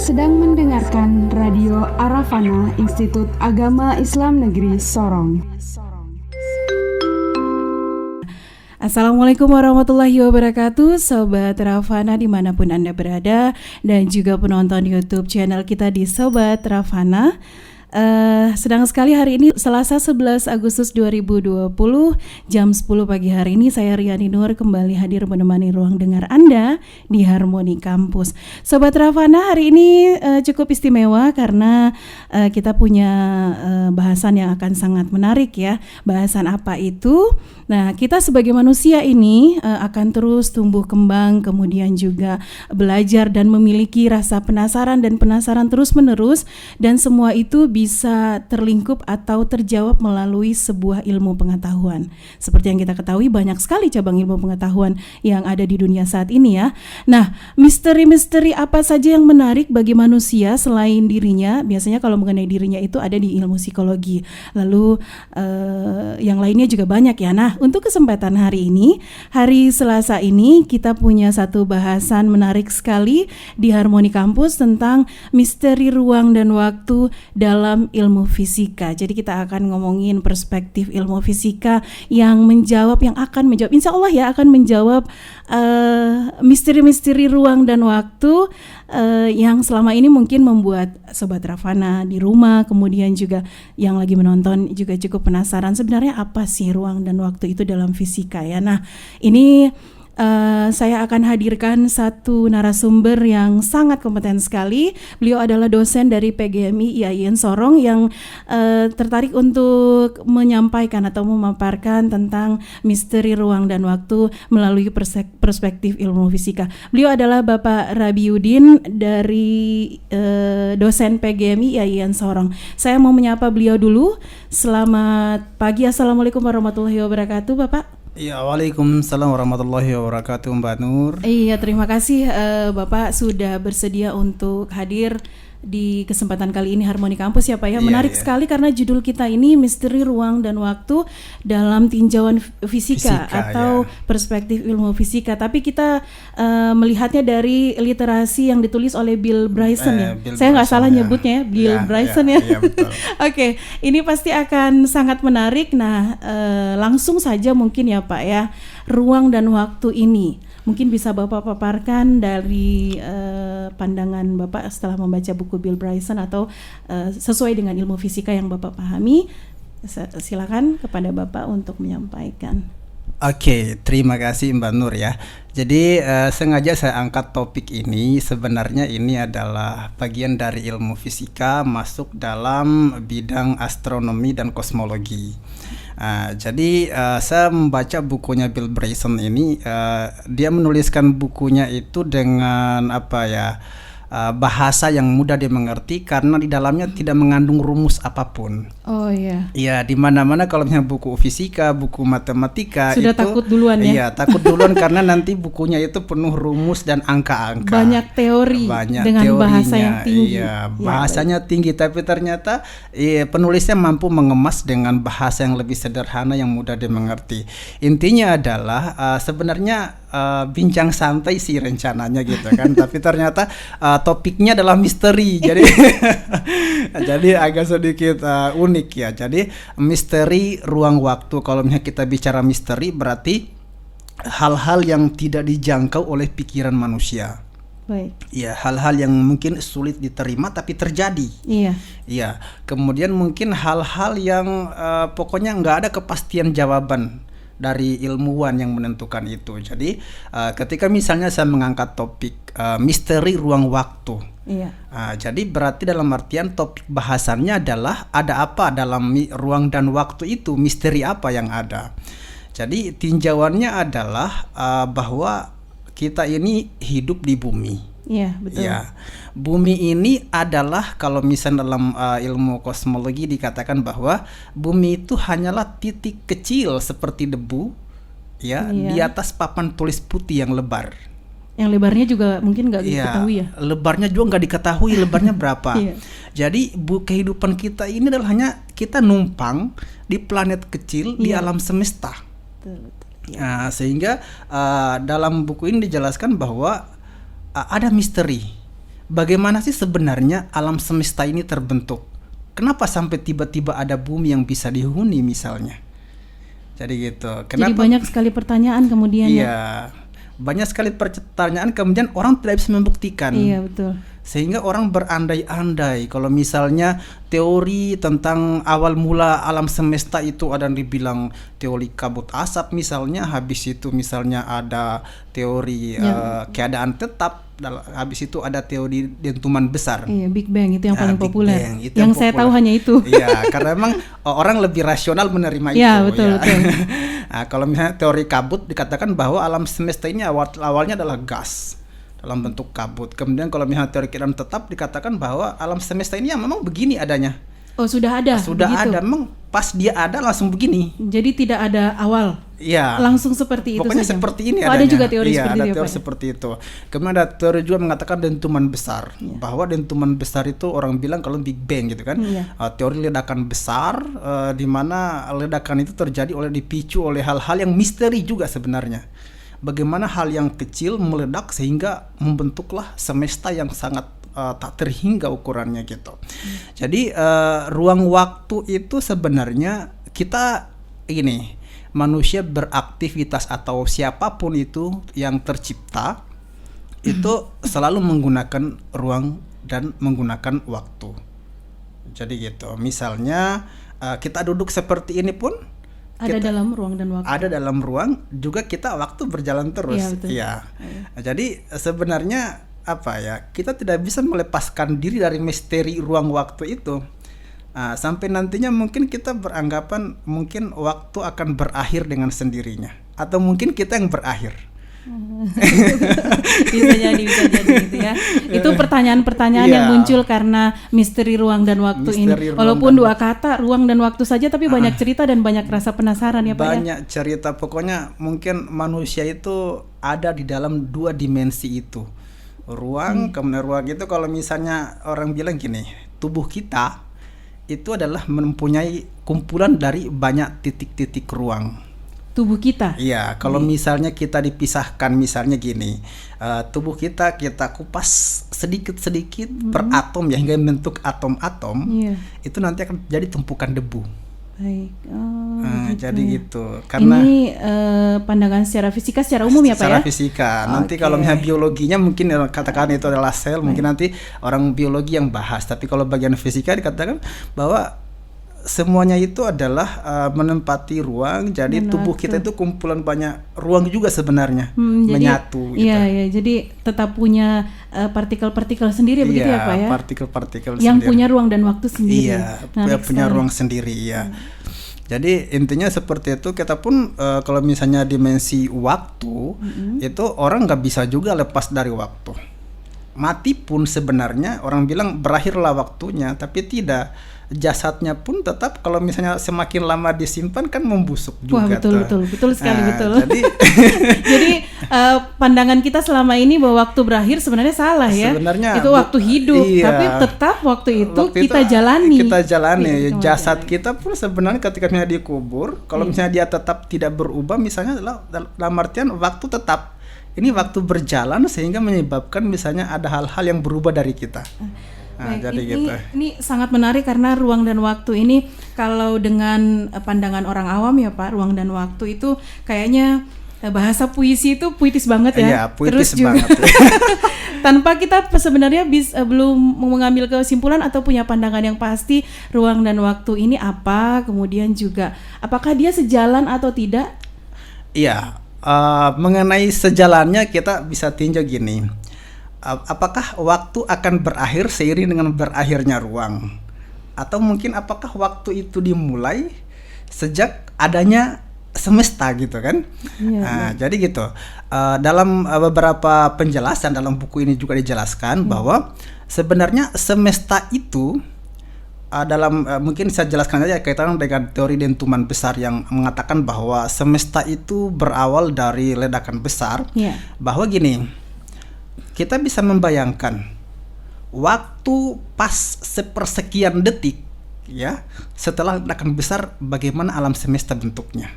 sedang mendengarkan Radio Arafana Institut Agama Islam Negeri Sorong. Assalamualaikum warahmatullahi wabarakatuh, Sobat Rafana dimanapun Anda berada, dan juga penonton YouTube channel kita di Sobat Rafana. Sedang sekali hari ini Selasa 11 Agustus 2020 jam 10 pagi hari ini saya Riani Nur kembali hadir menemani ruang dengar Anda di Harmoni Kampus. Sobat Rafana, hari ini cukup istimewa karena kita punya bahasan yang akan sangat menarik ya. Bahasan apa itu? Nah, kita sebagai manusia ini akan terus tumbuh kembang, kemudian juga belajar dan memiliki rasa penasaran terus menerus, dan semua itu bisa terlingkup atau terjawab melalui sebuah ilmu pengetahuan. Seperti yang kita ketahui, banyak sekali cabang ilmu pengetahuan yang ada di dunia saat ini ya. Nah, misteri-misteri apa saja yang menarik bagi manusia selain dirinya? Biasanya kalau mengenai dirinya itu ada di ilmu psikologi. Lalu yang lainnya juga banyak ya. Nah, untuk kesempatan hari ini, hari Selasa ini kita punya satu bahasan menarik sekali di Harmoni Kampus tentang misteri ruang dan waktu dalam ilmu fisika. Jadi kita akan ngomongin perspektif ilmu fisika yang akan menjawab, insya Allah ya, akan menjawab misteri-misteri ruang dan waktu yang selama ini mungkin membuat Sobat Rafana di rumah, kemudian juga yang lagi menonton juga cukup penasaran sebenarnya apa sih ruang dan waktu itu dalam fisika ya. Nah, ini saya akan hadirkan satu narasumber yang sangat kompeten sekali. Beliau adalah dosen dari PGMI IAIN Sorong yang tertarik untuk menyampaikan atau memaparkan tentang misteri ruang dan waktu melalui perspektif ilmu fisika. Beliau adalah Bapak Rabiuddin dari dosen PGMI IAIN Sorong. Saya mau menyapa beliau dulu. Selamat pagi, Assalamualaikum warahmatullahi wabarakatuh, Bapak. Ya, waalaikumsalam warahmatullahi wabarakatuh, Mbak Nur. Iya, terima kasih Bapak sudah bersedia untuk hadir di kesempatan kali ini Harmoni Kampus ya Pak ya. Menarik sekali karena judul kita ini misteri ruang dan waktu dalam tinjauan fisika atau perspektif ilmu fisika. Tapi kita melihatnya dari literasi yang ditulis oleh Bill Bryson ya. Saya nggak salah nyebutnya ya, Bill Bryson ya. Oke, ini pasti akan sangat menarik. Nah, langsung saja mungkin ya Pak ya, ruang dan waktu ini mungkin bisa Bapak paparkan dari pandangan Bapak setelah membaca buku Bill Bryson atau sesuai dengan ilmu fisika yang Bapak pahami. Silakan kepada Bapak untuk menyampaikan. Oke, terima kasih Mbak Nur ya. Jadi sengaja saya angkat topik ini, sebenarnya ini adalah bagian dari ilmu fisika masuk dalam bidang astronomi dan kosmologi. Jadi saya membaca bukunya Bill Bryson ini, dia menuliskan bukunya itu dengan bahasa yang mudah dimengerti karena di dalamnya tidak mengandung rumus apapun. Oh iya. Iya, di mana-mana kalau misalnya buku fisika, buku matematika sudah itu takut duluan ya. Iya, takut duluan karena nanti bukunya itu penuh rumus dan angka-angka. Banyak teori dengan teorinya, bahasa yang tinggi. Iya, bahasanya tinggi, tapi ternyata penulisnya mampu mengemas dengan bahasa yang lebih sederhana yang mudah dimengerti. Intinya adalah sebenarnya bincang santai sih rencananya gitu kan, tapi ternyata topiknya adalah misteri, jadi agak sedikit unik ya. Jadi misteri ruang waktu, kalau misalnya kita bicara misteri berarti hal-hal yang tidak dijangkau oleh pikiran manusia. Baik. Ya, hal-hal yang mungkin sulit diterima tapi terjadi. Iya. Iya. Kemudian mungkin hal-hal yang pokoknya nggak ada kepastian jawaban dari ilmuwan yang menentukan itu. Jadi ketika misalnya saya mengangkat topik misteri ruang waktu, jadi berarti dalam artian topik bahasannya adalah ada apa dalam ruang dan waktu itu, misteri apa yang ada. Jadi tinjauannya adalah bahwa kita ini hidup di bumi. Iya, betul. Ya, bumi ini adalah, kalau misalnya dalam ilmu kosmologi dikatakan bahwa bumi itu hanyalah titik kecil seperti debu, ya, di atas papan tulis putih yang lebar. Yang lebarnya juga mungkin nggak diketahui ya. Lebarnya juga nggak diketahui lebarnya berapa. Jadi kehidupan kita ini adalah hanya kita numpang di planet kecil di alam semesta. Betul. Sehingga dalam buku ini dijelaskan bahwa ada misteri bagaimana sih sebenarnya alam semesta ini terbentuk? Kenapa sampai tiba-tiba ada bumi yang bisa dihuni misalnya? Jadi gitu. Jadi banyak sekali pertanyaan kemudian ya. Iya, banyak sekali pertanyaan kemudian orang tidak bisa membuktikan. Iya, betul. Sehingga orang berandai-andai kalau misalnya teori tentang awal mula alam semesta itu ada yang dibilang teori kabut asap misalnya, habis itu misalnya ada teori keadaan tetap, habis itu ada teori dentuman besar. Iya, Big Bang itu yang paling Big populer. Bang, itu yang saya tahu hanya itu. Iya, karena memang orang lebih rasional menerima itu. Iya, betul, betul. Nah, kalau misalnya teori kabut dikatakan bahwa alam semesta ini awalnya adalah gas dalam bentuk kabut. Kemudian kalau misalnya teori keadaan tetap dikatakan bahwa alam semesta ini memang begini adanya. Oh, sudah ada. Sudah begitu. ada, memang pas dia ada langsung begini. Jadi tidak ada awal. Iya. Langsung seperti itu Pokoknya saja. seperti ini adanya. adanya. Ada juga teori iya, seperti ada itu. teori seperti itu. Kemudian ada teori juga mengatakan dentuman besar. Bahwa dentuman besar itu orang bilang kalau Big Bang gitu kan. Teori ledakan besar di mana ledakan itu terjadi dipicu oleh hal-hal yang misteri juga sebenarnya. Bagaimana hal yang kecil meledak sehingga membentuklah semesta yang sangat tak terhingga ukurannya gitu. Jadi ruang waktu itu sebenarnya kita manusia beraktivitas atau siapapun itu yang tercipta itu selalu menggunakan ruang dan menggunakan waktu. Jadi gitu. Misalnya kita duduk seperti ini pun ada dalam ruang dan waktu. Ada dalam ruang, juga kita waktu berjalan terus. Iya. Jadi sebenarnya kita tidak bisa melepaskan diri dari misteri ruang waktu itu. Sampai nantinya mungkin kita beranggapan mungkin waktu akan berakhir dengan sendirinya, atau mungkin kita yang berakhir. bisa jadi gitu ya. Itu pertanyaan-pertanyaan yang muncul karena misteri ruang dan waktu ini. Walaupun dua kata ruang dan waktu saja, tapi banyak cerita dan banyak rasa penasaran ya Pak. Banyak cerita, pokoknya mungkin manusia itu ada di dalam dua dimensi itu. Ruang, kemudian ruang itu kalau misalnya orang bilang gini, tubuh kita itu adalah mempunyai kumpulan dari banyak titik-titik ruang. Tubuh kita. Iya, kalau misalnya kita dipisahkan, misalnya gini, tubuh kita kupas sedikit-sedikit per atom ya, hingga membentuk atom-atom, itu nanti akan jadi tumpukan debu. Baik. Gitu jadi gitu. Karena ini pandangan secara fisika, secara umum ya Pak ya? Secara fisika. Nanti kalau misalnya biologinya mungkin katakan itu adalah sel, mungkin nanti orang biologi yang bahas. Tapi kalau bagian fisika dikatakan bahwa semuanya itu adalah menempati ruang. Jadi tubuh kita itu kumpulan banyak ruang juga sebenarnya, menyatu. Iya, gitu. Jadi tetap punya partikel-partikel sendiri begitu ya Pak ya? Partikel-partikel yang sendiri. Punya ruang dan waktu sendiri. Iya, punya ruang sendiri ya. Jadi intinya seperti itu. Kita pun kalau misalnya dimensi waktu itu orang nggak bisa juga lepas dari waktu. Mati pun sebenarnya orang bilang berakhirlah waktunya, tapi tidak. Jasadnya pun tetap kalau misalnya semakin lama disimpan kan membusuk juga. Wah, betul sekali betul. Jadi pandangan kita selama ini bahwa waktu berakhir sebenarnya salah ya. Sebenarnya itu waktu hidup, tapi tetap waktu itu kita jalani. Jasad kita pun sebenarnya ketika misalnya dikubur, kalau misalnya dia tetap tidak berubah, misalnya dalam artian waktu tetap. Ini waktu berjalan sehingga menyebabkan misalnya ada hal-hal yang berubah dari kita. Jadi ini sangat menarik karena ruang dan waktu ini kalau dengan pandangan orang awam ya Pak, ruang dan waktu itu kayaknya bahasa puisi itu puitis banget ya. Iya, puitis Terus banget. juga tanpa kita sebenarnya belum mengambil kesimpulan atau punya pandangan yang pasti ruang dan waktu ini apa, kemudian juga apakah dia sejalan atau tidak? Iya, mengenai sejalannya kita bisa tinjau gini. Apakah waktu akan berakhir seiring dengan berakhirnya ruang? Atau mungkin apakah waktu itu dimulai sejak adanya semesta gitu kan? Jadi gitu. Dalam beberapa penjelasan dalam buku ini juga dijelaskan bahwa sebenarnya semesta itu mungkin saya jelaskan saja kaitan dengan teori dentuman besar yang mengatakan bahwa semesta itu berawal dari ledakan besar. Bahwa gini, kita bisa membayangkan waktu pas sepersekian detik ya setelah ledakan besar bagaimana alam semesta bentuknya.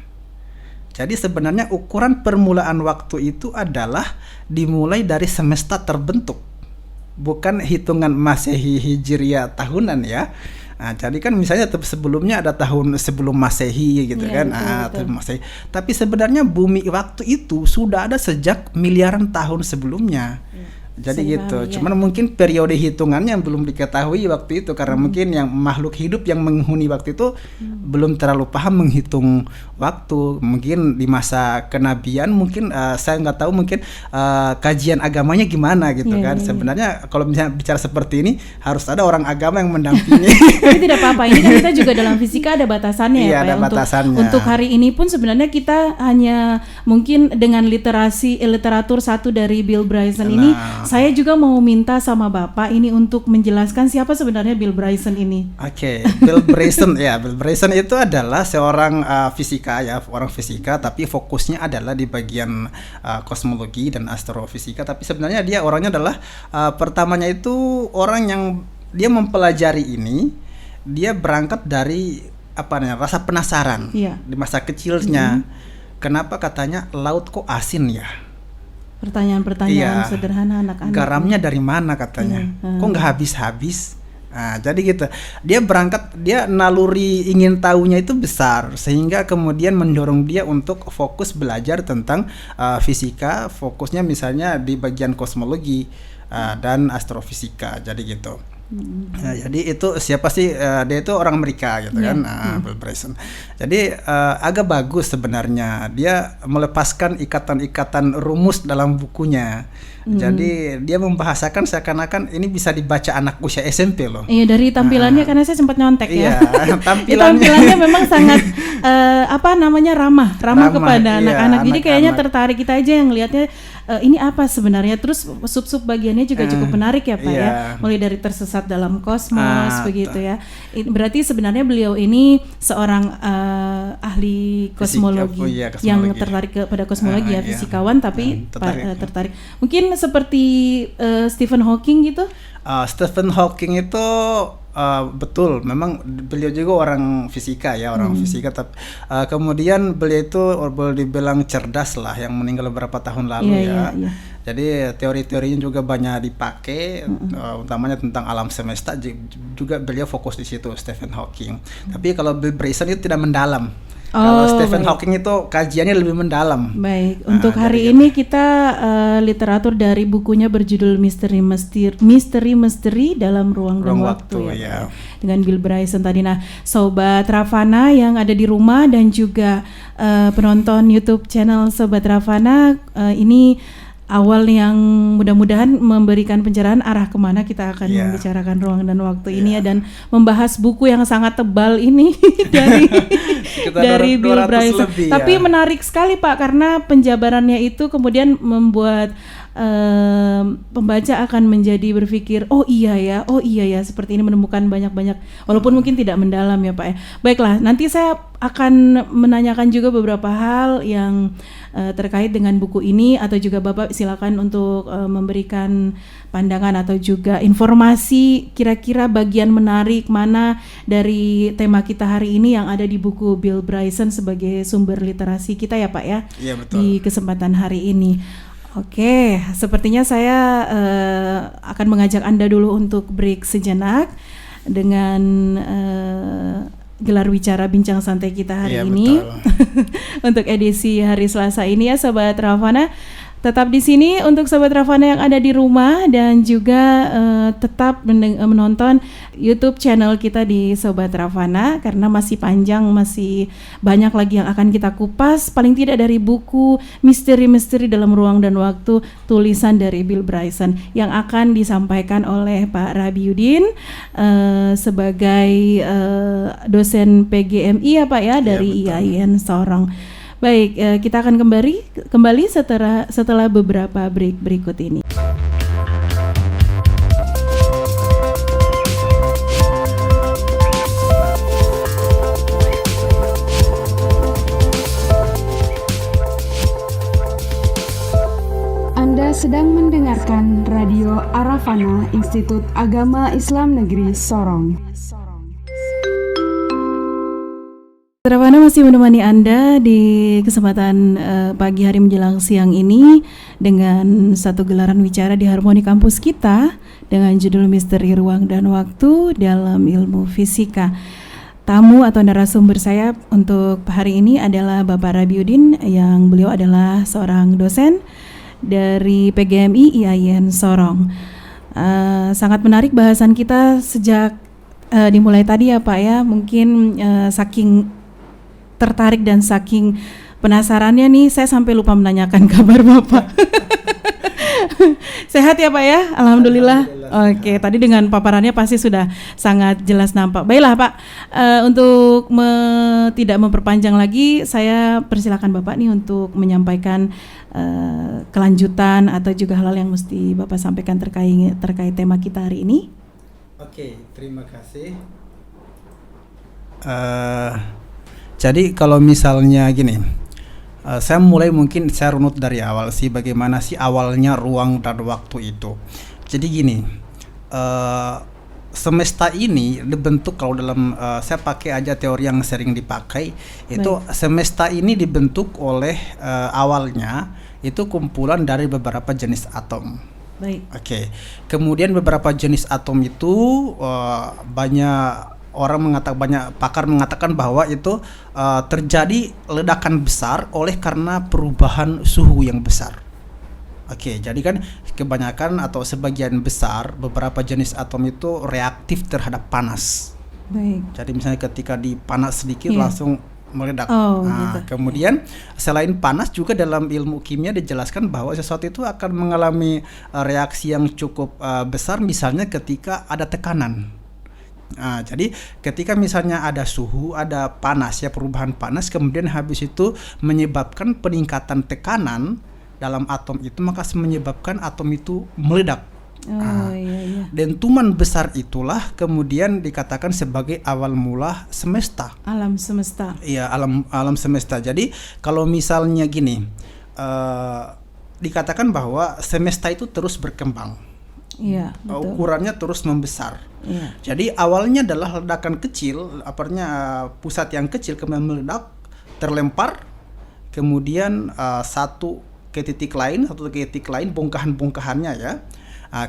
Jadi sebenarnya ukuran permulaan waktu itu adalah dimulai dari semesta terbentuk. bukan hitungan Masehi Hijriah tahunan ya. Nah, jadi kan misalnya sebelumnya ada tahun sebelum Masehi gitu kan. Tahun Masehi. Tapi sebenarnya bumi waktu itu sudah ada sejak miliaran tahun sebelumnya. Jadi gitu. Cuman mungkin periode hitungannya belum diketahui waktu itu karena mungkin yang makhluk hidup yang menghuni waktu itu belum terlalu paham menghitung waktu. Mungkin di masa kenabian mungkin saya nggak tahu mungkin kajian agamanya gimana gitu kan. Sebenarnya kalau misalnya bicara seperti ini harus ada orang agama yang mendampingi. Tapi tidak apa-apa. Ini kan kita juga dalam fisika ada batasannya ya Pak. Ada batasannya. Untuk hari ini pun sebenarnya kita hanya mungkin dengan literatur satu dari Bill Bryson ini. Saya juga mau minta sama Bapak ini untuk menjelaskan siapa sebenarnya Bill Bryson ini. Oke, Bill Bryson ya. Bill Bryson itu adalah seorang fisika ya, orang fisika tapi fokusnya adalah di bagian kosmologi dan astrofisika. Tapi sebenarnya dia orangnya adalah pertamanya itu orang yang dia mempelajari ini, dia berangkat dari rasa penasaran di masa kecilnya. Kenapa katanya laut kok asin ya? Pertanyaan-pertanyaan sederhana anak-anak. Garamnya dari mana katanya? Kok nggak habis-habis? Nah, jadi gitu. Dia berangkat, dia naluri ingin tahunya itu besar sehingga kemudian mendorong dia untuk fokus belajar tentang fisika, fokusnya misalnya di bagian kosmologi dan astrofisika. Jadi gitu. Nah, jadi itu siapa sih dia itu orang Amerika gitu kan, Bill Bryson. Jadi agak bagus sebenarnya dia melepaskan ikatan-ikatan rumus dalam bukunya. Jadi dia membahasakan seakan-akan ini bisa dibaca anak usia SMP loh. Iya, dari tampilannya karena saya sempat nyontek ya. Tampilannya memang sangat ramah kepada anak-anak. Jadi kayaknya tertarik, kita aja yang lihatnya ini apa sebenarnya. Terus sub-sub bagiannya juga cukup menarik ya Pak ya. Mulai dari tersesat dalam kosmos begitu ya. Berarti sebenarnya beliau ini seorang ahli kosmologi, yang tertarik kepada kosmologi fisikawan tapi tertarik. Mungkin seperti Stephen Hawking gitu. Stephen Hawking itu betul, memang beliau juga orang fisika ya, fisika. Tapi kemudian beliau itu boleh dibilang cerdas lah, yang meninggal beberapa tahun lalu Jadi teori-teorinya juga banyak dipakai, utamanya tentang alam semesta. Juga beliau fokus di situ, Stephen Hawking. Tapi kalau Bill Bryson itu tidak mendalam. Kalau Stephen Hawking itu kajiannya lebih mendalam. Baik, untuk hari ini kita literatur dari bukunya berjudul Misteri dalam Ruang dan Waktu ya. Dengan Bill Bryson tadi. Nah, Sobat Ravana yang ada di rumah dan juga penonton YouTube channel Sobat Ravana, ini awal yang mudah-mudahan memberikan pencerahan arah kemana kita akan membicarakan ruang dan waktu ini dan membahas buku yang sangat tebal ini dari Bill Bryson. Tapi menarik sekali Pak, karena penjabarannya itu kemudian membuat pembaca akan menjadi berpikir oh iya ya seperti ini, menemukan banyak walaupun mungkin tidak mendalam ya Pak ya. Baiklah, nanti saya akan menanyakan juga beberapa hal yang terkait dengan buku ini, atau juga Bapak silakan untuk memberikan pandangan atau juga informasi kira-kira bagian menarik mana dari tema kita hari ini yang ada di buku Bill Bryson sebagai sumber literasi kita ya Pak ya. Iya, betul. Di kesempatan hari ini. Oke, sepertinya saya akan mengajak Anda dulu untuk break sejenak dengan gelar bicara bincang santai kita hari ini. Untuk edisi hari Selasa ini ya Sobat Ravana. Tetap di sini untuk Sobat Ravana yang ada di rumah, dan juga tetap menonton YouTube channel kita di Sobat Ravana, karena masih panjang, masih banyak lagi yang akan kita kupas, paling tidak dari buku Misteri dalam Ruang dan Waktu, tulisan dari Bill Bryson, yang akan disampaikan oleh Pak Rabiuddin sebagai dosen PGMI ya Pak ya, dari IAIN Sorong. Baik, kita akan kembali setelah beberapa break berikut ini. Anda sedang mendengarkan Radio Arafana, Institut Agama Islam Negeri Sorong. Ravana masih menemani Anda di kesempatan pagi hari menjelang siang ini dengan satu gelaran wicara di Harmoni Kampus kita dengan judul Misteri Ruang dan Waktu dalam Ilmu Fisika. Tamu atau narasumber saya untuk hari ini adalah Bapak Rabiudin, yang beliau adalah seorang dosen dari PGMI IAIN Sorong. Sangat menarik bahasan kita sejak dimulai tadi ya Pak ya. Mungkin saking tertarik dan saking penasarannya nih, saya sampai lupa menanyakan kabar Bapak. Sehat ya Pak ya? Alhamdulillah. Oke, tadi dengan paparannya pasti sudah sangat jelas nampak. Baiklah Pak, untuk tidak memperpanjang lagi, saya persilakan Bapak nih untuk menyampaikan kelanjutan atau juga hal-hal yang mesti Bapak sampaikan terkait tema kita hari ini. Oke, terima kasih. Jadi kalau misalnya gini, saya mulai mungkin saya runut dari awal sih, bagaimana sih awalnya ruang dan waktu itu. Jadi gini, semesta ini dibentuk, kalau dalam saya pakai aja teori yang sering dipakai, itu semesta ini dibentuk oleh awalnya itu kumpulan dari beberapa jenis atom. Baik. Oke. Kemudian beberapa jenis atom itu banyak pakar mengatakan bahwa itu terjadi ledakan besar oleh karena perubahan suhu yang besar. Oke, jadi kan kebanyakan atau sebagian besar beberapa jenis atom itu reaktif terhadap panas. Baik. Jadi misalnya ketika dipanas sedikit langsung meledak. Gitu. Kemudian selain panas juga dalam ilmu kimia dijelaskan bahwa sesuatu itu akan mengalami reaksi yang cukup besar, misalnya ketika ada tekanan. Jadi ketika misalnya ada suhu, ada panas ya, perubahan panas, kemudian habis itu menyebabkan peningkatan tekanan dalam atom itu, maka menyebabkan atom itu meledak. Iya. Dentuman besar itulah kemudian dikatakan sebagai awal mula semesta. Alam semesta. Iya, alam semesta. Jadi kalau misalnya gini, dikatakan bahwa semesta itu terus berkembang. Iya, betul. Ukurannya terus membesar. Iya. Jadi awalnya adalah ledakan kecil, pusat yang kecil kemudian meledak, terlempar, kemudian satu ke titik lain, bongkahan-bongkahannya ya.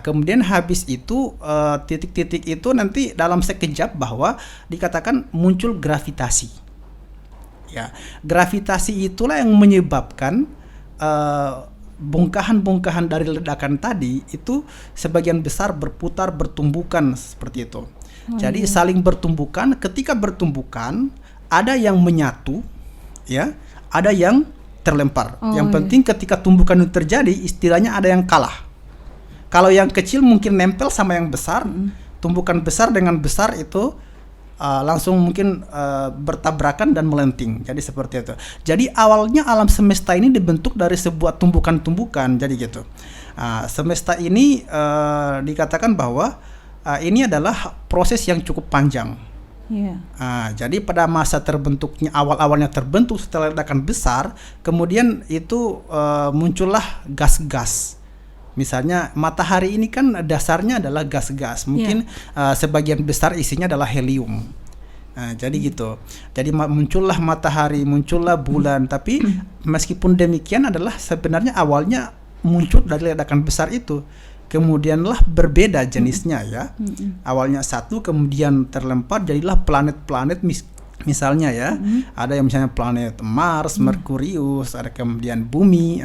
Kemudian habis itu titik-titik itu nanti dalam sekejap bahwa dikatakan muncul gravitasi. Ya, gravitasi itulah yang menyebabkan bongkahan-bongkahan dari ledakan tadi itu sebagian besar berputar, bertumbukan seperti itu. Jadi saling bertumbukan. Ketika bertumbukan, ada yang menyatu, ya, ada yang terlempar. Yang penting ketika tumbukan itu terjadi, istilahnya ada yang kalah. Kalau yang kecil mungkin nempel sama yang besar, tumbukan besar dengan besar itu langsung mungkin bertabrakan dan melenting. Jadi seperti itu. Jadi awalnya alam semesta ini dibentuk dari sebuah tumbukan-tumbukan. Jadi gitu. Semesta ini dikatakan bahwa ini adalah proses yang cukup panjang. Yeah. Jadi pada masa terbentuknya, awalnya terbentuk setelah ledakan besar, kemudian itu muncullah gas-gas. Misalnya matahari ini kan dasarnya adalah gas-gas, mungkin sebagian besar isinya adalah helium. Jadi gitu. Jadi muncullah matahari, muncullah bulan. Tapi meskipun demikian adalah sebenarnya awalnya muncul dari ledakan besar itu. Kemudianlah berbeda jenisnya ya. Awalnya satu, kemudian terlempar jadilah planet-planet misalnya ya. Ada yang misalnya planet Mars, Merkurius, ada kemudian bumi.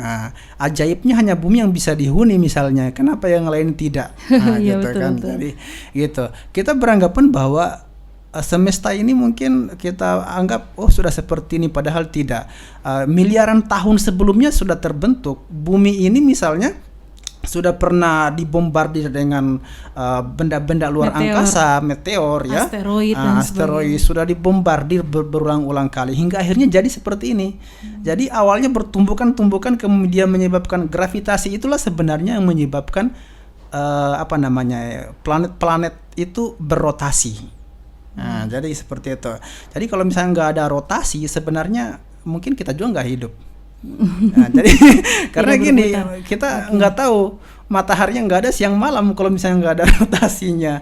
Ajaibnya hanya bumi yang bisa dihuni misalnya. Kenapa yang lain tidak? Ya, gitu betul, kan. betul. Jadi gitu. Kita beranggapan bahwa semesta ini mungkin kita anggap sudah seperti ini, padahal tidak. Miliaran tahun sebelumnya sudah terbentuk. Bumi ini misalnya sudah pernah dibombardir dengan benda-benda luar angkasa, meteor ya, asteroid sudah dibombardir berulang-ulang kali hingga akhirnya jadi seperti ini. Jadi awalnya bertumbukan-tumbukan, kemudian menyebabkan gravitasi, itulah sebenarnya yang menyebabkan planet-planet itu berrotasi. Jadi seperti itu. Jadi kalau misalnya nggak ada rotasi, sebenarnya mungkin kita juga nggak hidup. Jadi karena gini, kita nggak tahu, mataharinya nggak ada siang malam kalau misalnya nggak ada rotasinya.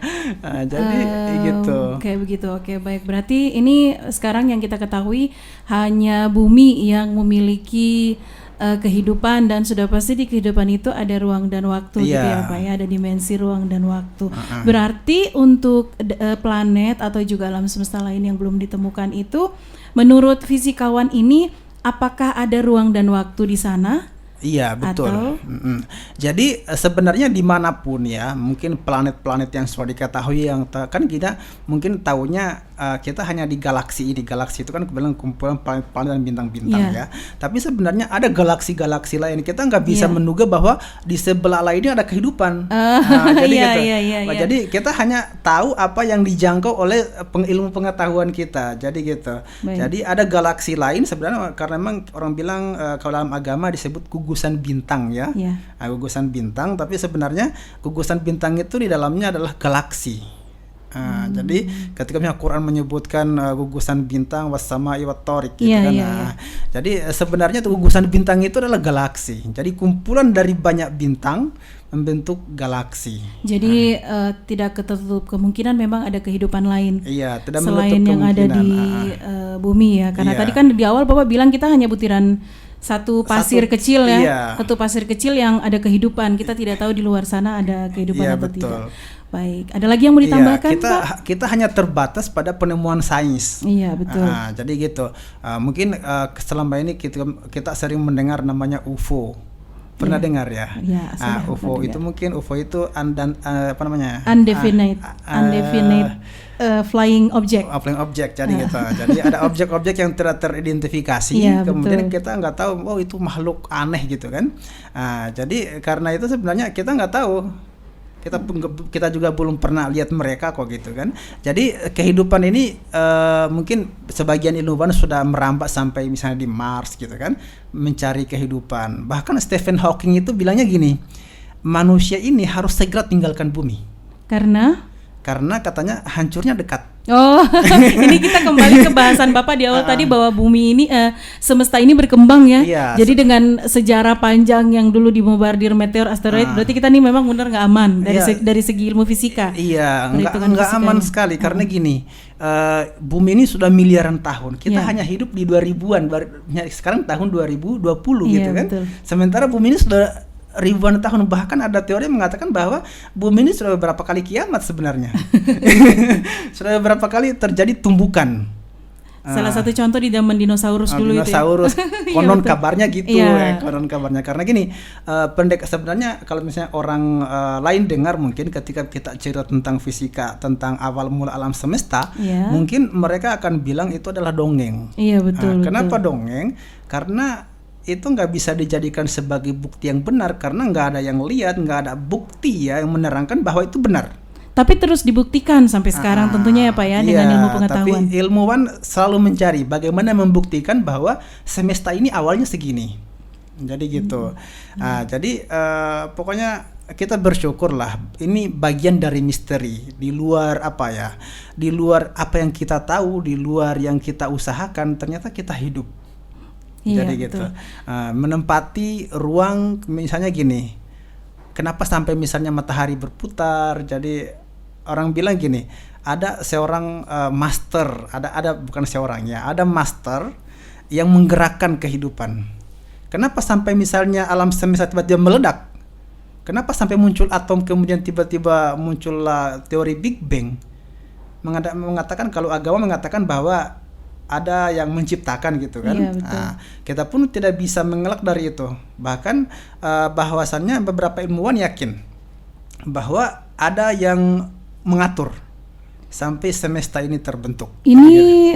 Jadi gitu. Oke, begitu. Oke, baik. Berarti ini sekarang yang kita ketahui hanya bumi yang memiliki kehidupan, dan sudah pasti di kehidupan itu ada ruang dan waktu gitu Iya. ya Pak ya, ada dimensi ruang dan waktu. Berarti untuk planet atau juga alam semesta lain yang belum ditemukan itu, menurut fisikawan ini apakah ada ruang dan waktu di sana? Iya, betul. Atau? Jadi sebenarnya dimanapun ya, mungkin planet-planet yang sudah diketahui, yang kan kita mungkin taunya kita hanya di galaksi ini. Galaksi itu kan kebetulan kumpulan planet-planet dan bintang-bintang Iya. ya. Tapi sebenarnya ada galaksi-galaksi lain. Kita nggak bisa Iya. menduga bahwa di sebelah lainnya ada kehidupan. Jadi iya, gitu. iya. Jadi kita hanya tahu apa yang dijangkau oleh ilmu pengetahuan kita. Jadi gitu. Baik. Jadi ada galaksi lain sebenarnya, karena memang orang bilang kalau dalam agama disebut gugusan bintang ya. Iya. Nah, gugusan bintang, tapi sebenarnya gugusan bintang itu di dalamnya adalah galaksi. Jadi ketika misalnya Quran menyebutkan gugusan bintang wassama'i wattariq gitu Iya, kan. iya, Nah, iya. jadi sebenarnya tuh gugusan bintang itu adalah galaksi. Jadi kumpulan dari banyak bintang membentuk galaksi. Jadi tidak ketutup kemungkinan memang ada kehidupan lain Iya, tidak selain menutup yang ada kemungkinan. di bumi ya. Karena Iya. tadi kan di awal Bapak bilang kita hanya butiran satu pasir kecil ya, iya. satu pasir kecil yang ada kehidupan. Kita tidak tahu di luar sana ada kehidupan Iya, atau betul. tidak. Baik, ada lagi yang mau ditambahkan Iya, Pak? kita hanya terbatas pada penemuan sains. Iya betul. Jadi gitu. Mungkin selama ini kita sering mendengar namanya UFO. Pernah dengar ya? Iya, sudah UFO pernah itu dengar. mungkin UFO itu apa namanya? Undefinite flying object. Flying object, jadi gitu. Jadi ada objek-objek yang tidak teridentifikasi, Iya, kemudian betul. kita nggak tahu, oh itu makhluk aneh gitu kan. Jadi karena itu sebenarnya kita nggak tahu. Kita juga belum pernah lihat mereka kok gitu kan. Jadi kehidupan ini mungkin sebagian ilmuwan sudah merambat sampai misalnya di Mars gitu kan, mencari kehidupan. Bahkan Stephen Hawking itu bilangnya gini, manusia ini harus segera tinggalkan bumi karena katanya hancurnya dekat. Oh, ini kita kembali ke bahasan Bapak di awal tadi bahwa bumi ini, semesta ini berkembang ya. Iya. Jadi dengan sejarah panjang yang dulu dimombardir meteor asteroid, berarti kita nih memang benar nggak aman dari Iya. dari segi ilmu fisika. Iya, Perhitungan nggak aman fisikanya. sekali karena gini, bumi ini sudah miliaran tahun. Kita Iya. hanya hidup di 2000-an, sekarang tahun 2020 Iya, gitu kan. betul. Sementara bumi ini sudah ribuan tahun, bahkan ada teori yang mengatakan bahwa bumi ini sudah beberapa kali kiamat sebenarnya. Sudah beberapa kali terjadi tumbukan. Salah satu contoh di zaman dinosaurus dulu Dinosaurus, itu ya. konon Iya, betul. kabarnya gitu Iya. konon kabarnya. Karena gini, sebenarnya kalau misalnya orang lain dengar mungkin ketika kita cerita tentang fisika, tentang awal mula alam semesta, Iya. mungkin mereka akan bilang itu adalah dongeng. Iya betul. Kenapa betul. dongeng? Karena itu nggak bisa dijadikan sebagai bukti yang benar, karena nggak ada yang lihat, nggak ada bukti ya yang menerangkan bahwa itu benar. Tapi terus dibuktikan sampai sekarang tentunya ya Pak ya, dengan Iya, ilmu pengetahuan. Tapi ilmuwan selalu mencari bagaimana membuktikan bahwa semesta ini awalnya segini. Jadi gitu. Jadi pokoknya kita bersyukurlah. Ini bagian dari misteri. Di luar di luar apa yang kita tahu, di luar yang kita usahakan, ternyata kita hidup. Iya, Jadi betul. gitu. Menempati ruang, misalnya gini. Kenapa sampai misalnya matahari berputar? Jadi orang bilang gini, ada seorang master, ada bukan seorang ya, ada master yang menggerakkan kehidupan. Kenapa sampai misalnya alam semesta tiba-tiba meledak? Kenapa sampai muncul atom kemudian tiba-tiba muncullah teori Big Bang? Mengatakan, kalau agama mengatakan bahwa ada yang menciptakan gitu kan. Iya, betul. Kita pun tidak bisa mengelak dari itu. Bahkan bahwasannya beberapa ilmuwan yakin bahwa ada yang mengatur sampai semesta ini terbentuk. Ini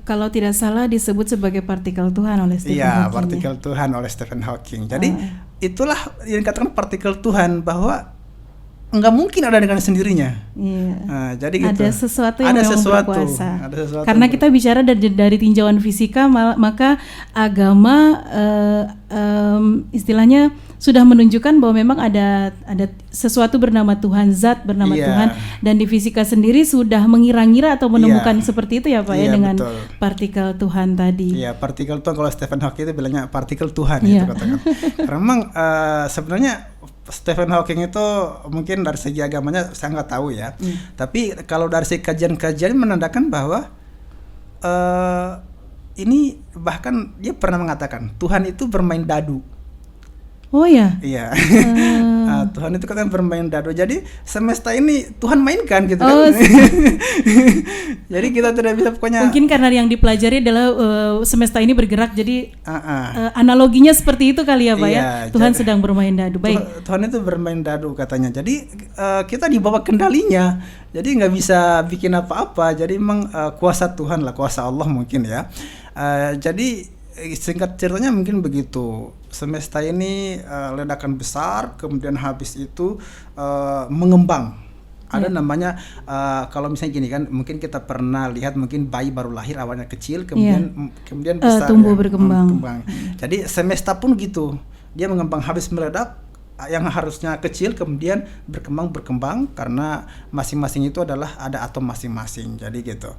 kalau tidak salah disebut sebagai partikel Tuhan oleh Stephen Iya, Hawking. partikel Tuhan oleh Stephen Hawking. Jadi itulah yang dikatakan partikel Tuhan, bahwa nggak mungkin ada dengan sendirinya. Iya. Jadi gitu. Ada sesuatu yang Ada memang sesuatu. berkuasa. Ada sesuatu Karena yang kita bicara dari tinjauan fisika, maka agama istilahnya sudah menunjukkan bahwa memang ada sesuatu bernama Tuhan, zat bernama Iya. Tuhan, dan di fisika sendiri sudah mengira-ngira atau menemukan seperti itu ya Pak ya, Iya, dengan betul. partikel Tuhan tadi. Iya, partikel Tuhan, kalau Stephen Hawking itu bilangnya partikel Tuhan Iya. itu katakan. Karena memang sebenarnya Stephen Hawking itu mungkin dari segi agamanya saya nggak tahu ya. Tapi kalau dari segi kajian-kajian menandakan bahwa ini bahkan dia pernah mengatakan Tuhan itu bermain dadu. Oh ya. Iya. Tuhan itu kan bermain dadu. Jadi semesta ini Tuhan mainkan gitu kan. Jadi kita tidak bisa pokoknya. Mungkin karena yang dipelajari adalah semesta ini bergerak, jadi analoginya seperti itu kali ya Pak ya. Tuhan sedang bermain dadu. Baik. Tuhan itu bermain dadu katanya. Jadi kita di bawah kendalinya. Jadi nggak bisa bikin apa-apa. Jadi memang kuasa Tuhan lah, kuasa Allah mungkin ya. Jadi singkat ceritanya mungkin begitu. Semesta ini ledakan besar, kemudian habis itu mengembang. Ada namanya kalau misalnya gini kan, mungkin kita pernah lihat mungkin bayi baru lahir awalnya kecil, kemudian besar, tumbuh berkembang. Jadi semesta pun gitu, dia mengembang habis meledak. Yang harusnya kecil kemudian berkembang karena masing-masing itu adalah ada atom masing-masing. Jadi gitu.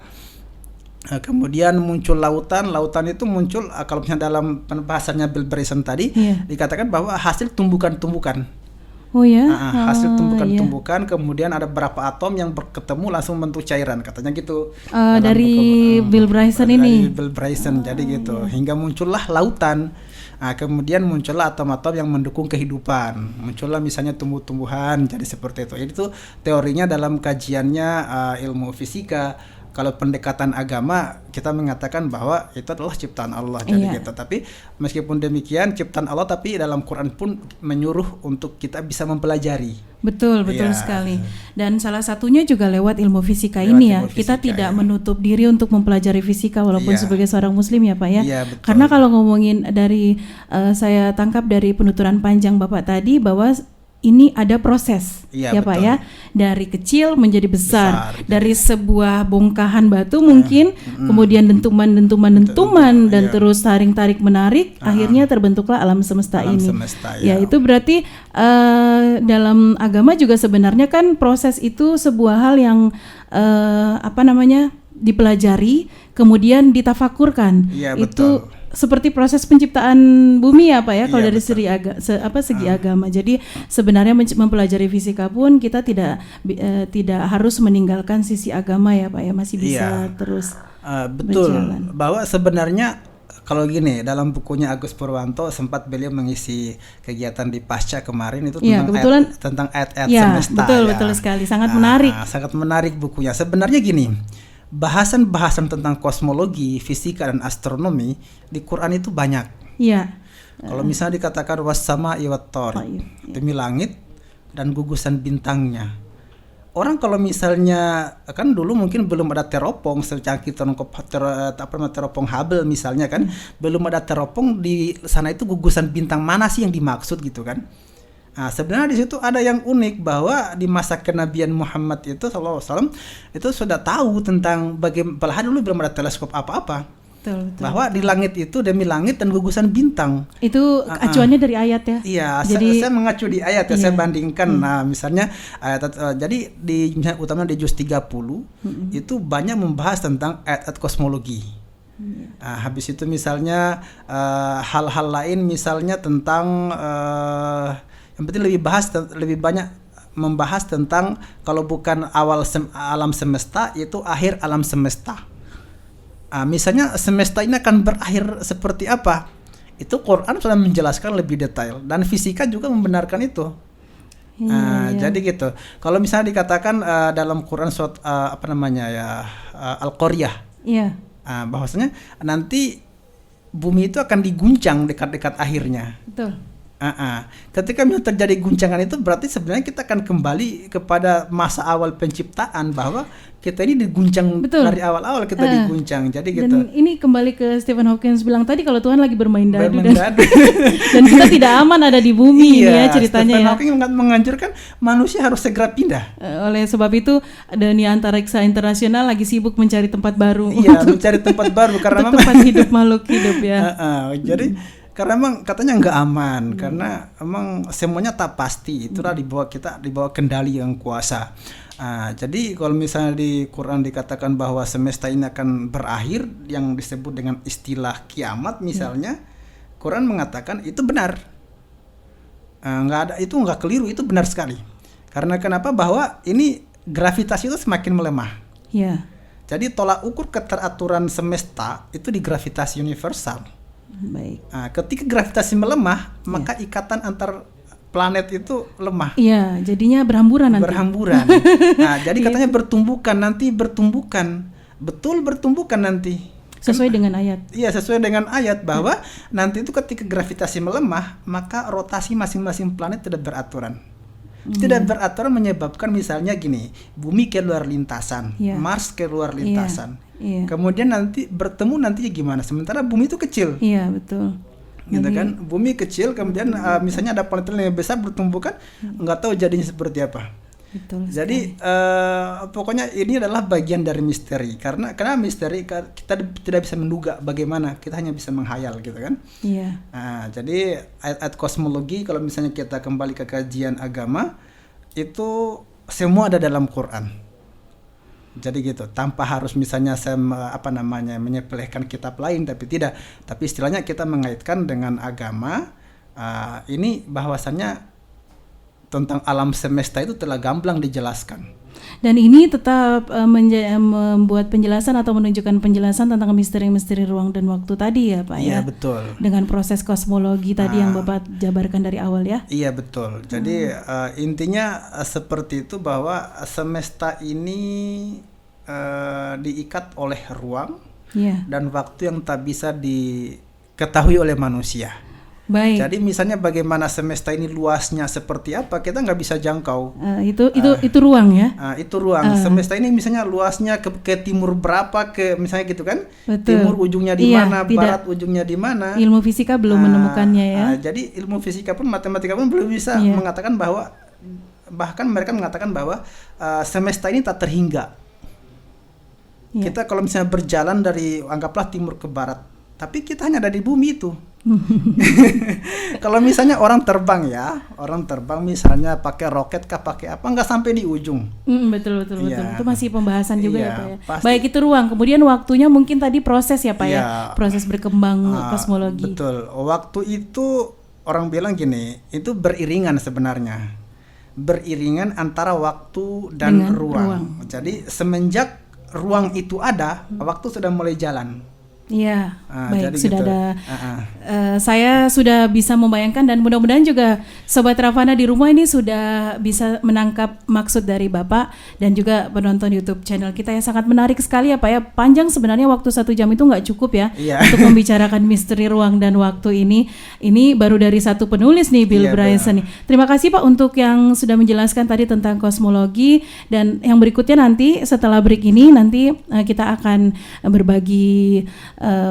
Kemudian muncul lautan itu muncul kalau misalnya dalam bahasanya Bill Bryson tadi dikatakan bahwa hasil tumbukan-tumbukan. Oh ya. Hasil tumbukan-tumbukan, kemudian ada beberapa atom yang berketemu langsung membentuk cairan, katanya gitu. Dari Bill Bryson ini. Dari Bill Bryson, jadi gitu. Hingga muncullah lautan. Kemudian muncullah atom-atom yang mendukung kehidupan. Muncullah misalnya tumbuh-tumbuhan, jadi seperti itu. Itu teorinya dalam kajiannya ilmu fisika. Kalau pendekatan agama kita mengatakan bahwa itu adalah ciptaan Allah, jadi gitu. Tapi meskipun demikian ciptaan Allah, tapi dalam Quran pun menyuruh untuk kita bisa mempelajari. Betul sekali. Dan salah satunya juga lewat ilmu fisika ini ya. Kita tidak menutup diri untuk mempelajari fisika walaupun sebagai seorang muslim ya Pak ya. Karena kalau ngomongin dari saya tangkap dari penuturan panjang Bapak tadi bahwa ini ada proses ya Pak ya, dari kecil menjadi besar dari sebuah bongkahan batu mungkin, kemudian dentuman dan terus tarik menarik, akhirnya terbentuklah alam semesta ini. Ya itu berarti dalam agama juga sebenarnya kan proses itu sebuah hal yang dipelajari kemudian ditafakurkan. Itu seperti proses penciptaan bumi ya Pak ya, kalau dari segi agama. Jadi sebenarnya mempelajari fisika pun kita tidak harus meninggalkan sisi agama ya Pak ya, masih bisa terus berjalan. Bahwa sebenarnya kalau gini, dalam bukunya Agus Purwanto sempat beliau mengisi kegiatan di Pasca kemarin itu tentang ayat-ayat semesta. Betul sekali, sangat menarik. Sangat menarik bukunya. Sebenarnya gini, bahasan-bahasan tentang kosmologi, fisika dan astronomi di Quran itu banyak. Iya. Kalau misalnya dikatakan was-sama'i wat-thariq, demi langit dan gugusan bintangnya. Orang kalau misalnya kan dulu mungkin belum ada teropong secanggih teropong Hubble misalnya kan, belum ada teropong di sana itu gugusan bintang mana sih yang dimaksud gitu kan. Nah, sebenarnya di situ ada yang unik bahwa di masa kenabian Muhammad itu sallallahu alaihi wasallam itu sudah tahu tentang bagaimana dulu belum ada teleskop apa-apa. Betul. Bahwa di langit itu demi langit dan gugusan bintang. Itu acuannya dari ayat ya. Iya, jadi saya mengacu di ayat ya, saya bandingkan. Nah, misalnya jadi di misalnya utama di juz 30 itu banyak membahas tentang ayat kosmologi. Nah, habis itu misalnya hal-hal lain misalnya tentang yang penting lebih banyak membahas tentang kalau bukan awal alam semesta itu akhir alam semesta. Misalnya semesta ini akan berakhir seperti apa? Itu Quran sudah menjelaskan lebih detail dan fisika juga membenarkan itu. Jadi gitu. Kalau misalnya dikatakan dalam Quran surat Al-Qaryah. Iya. Bahwasanya nanti bumi itu akan diguncang dekat-dekat akhirnya. Betul. Ketika terjadi guncangan itu berarti sebenarnya kita akan kembali kepada masa awal penciptaan, bahwa kita ini diguncang. Betul. Dari awal-awal kita diguncang. Jadi gitu. Dan ini kembali ke Stephen Hawking bilang tadi kalau Tuhan lagi bermain dadu dan kita tidak aman ada di bumi ini ya ceritanya. Stephen Hawking menganjurkan manusia harus segera pindah. Oleh sebab itu Dunia Antariksa Internasional lagi sibuk mencari tempat baru. Iya, mencari tempat baru karena tempat hidup makhluk hidup ya. Jadi karena emang katanya nggak aman, karena emang semuanya tak pasti, itulah di bawah kendali yang kuasa. Jadi kalau misalnya di Quran dikatakan bahwa semesta ini akan berakhir, yang disebut dengan istilah kiamat misalnya, Quran mengatakan itu benar, itu nggak keliru, itu benar sekali. Karena kenapa? Bahwa ini gravitasi itu semakin melemah. Jadi tolak ukur keteraturan semesta itu di gravitasi universal. Baik. Nah, ketika gravitasi melemah, maka ikatan antar planet itu lemah. Iya, jadinya berhamburan nanti. Berhamburan. Nah, jadi katanya bertumbukan nanti. Betul bertumbukan nanti. Sesuai dengan ayat. Iya, sesuai dengan ayat bahwa nanti itu ketika gravitasi melemah, maka rotasi masing-masing planet tidak beraturan. Tidak beraturan menyebabkan misalnya gini, bumi keluar lintasan, Mars keluar lintasan. Kemudian nanti bertemu nantinya gimana? Sementara bumi itu kecil. Iya, betul. Gitu kan, bumi kecil, kemudian misalnya ada planet yang lebih besar bertumbuh kan, nggak tahu jadinya seperti apa. Betul. Jadi pokoknya ini adalah bagian dari misteri, karena misteri kita tidak bisa menduga bagaimana, kita hanya bisa menghayal gitu kan. Iya. Nah, jadi ayat kosmologi kalau misalnya kita kembali ke kajian agama itu semua ada dalam Quran. Jadi gitu, tanpa harus misalnya saya menyepelekan kitab lain, tapi istilahnya kita mengaitkan dengan agama. Ini bahwasannya tentang alam semesta itu telah gamblang dijelaskan. Dan ini tetap membuat penjelasan atau menunjukkan penjelasan tentang misteri-misteri ruang dan waktu tadi ya Pak ya? Iya betul. Dengan proses kosmologi tadi yang Bapak jabarkan dari awal ya? Iya betul. Jadi intinya seperti itu, bahwa semesta ini diikat oleh ruang dan waktu yang tak bisa diketahui oleh manusia. Baik. Jadi misalnya bagaimana semesta ini luasnya seperti apa, kita nggak bisa jangkau. Itu ruang ya? Itu ruang. Semesta ini misalnya luasnya ke timur berapa, ke misalnya gitu kan? Betul. Timur ujungnya di mana, barat ujungnya di mana? Ilmu fisika belum menemukannya ya. Jadi ilmu fisika pun, matematika pun belum bisa mengatakan bahwa, bahkan mereka mengatakan bahwa semesta ini tak terhingga. Kita kalau misalnya berjalan dari anggaplah timur ke barat, tapi kita hanya ada di bumi itu. Kalau misalnya orang terbang misalnya pakai roket kah, pakai apa, nggak sampai di ujung. Betul. Itu masih pembahasan juga ya Pak ya. Pasti. Baik, itu ruang. Kemudian waktunya mungkin tadi proses ya Pak ya. Proses berkembang kosmologi. Betul. Waktu itu orang bilang gini, itu beriringan sebenarnya. Beriringan antara waktu dan ruang. Jadi semenjak ruang itu ada, waktu sudah mulai jalan. Iya, baik, sudah gitu. Saya sudah bisa membayangkan, dan mudah-mudahan juga Sobat Ravana di rumah ini sudah bisa menangkap maksud dari Bapak dan juga penonton YouTube channel kita yang sangat menarik sekali ya Pak ya. Panjang sebenarnya, waktu 1 jam itu nggak cukup ya untuk membicarakan misteri ruang dan waktu ini. Ini baru dari satu penulis nih, Bill Bryson nih. Terima kasih Pak untuk yang sudah menjelaskan tadi tentang kosmologi, dan yang berikutnya nanti setelah break ini nanti kita akan berbagi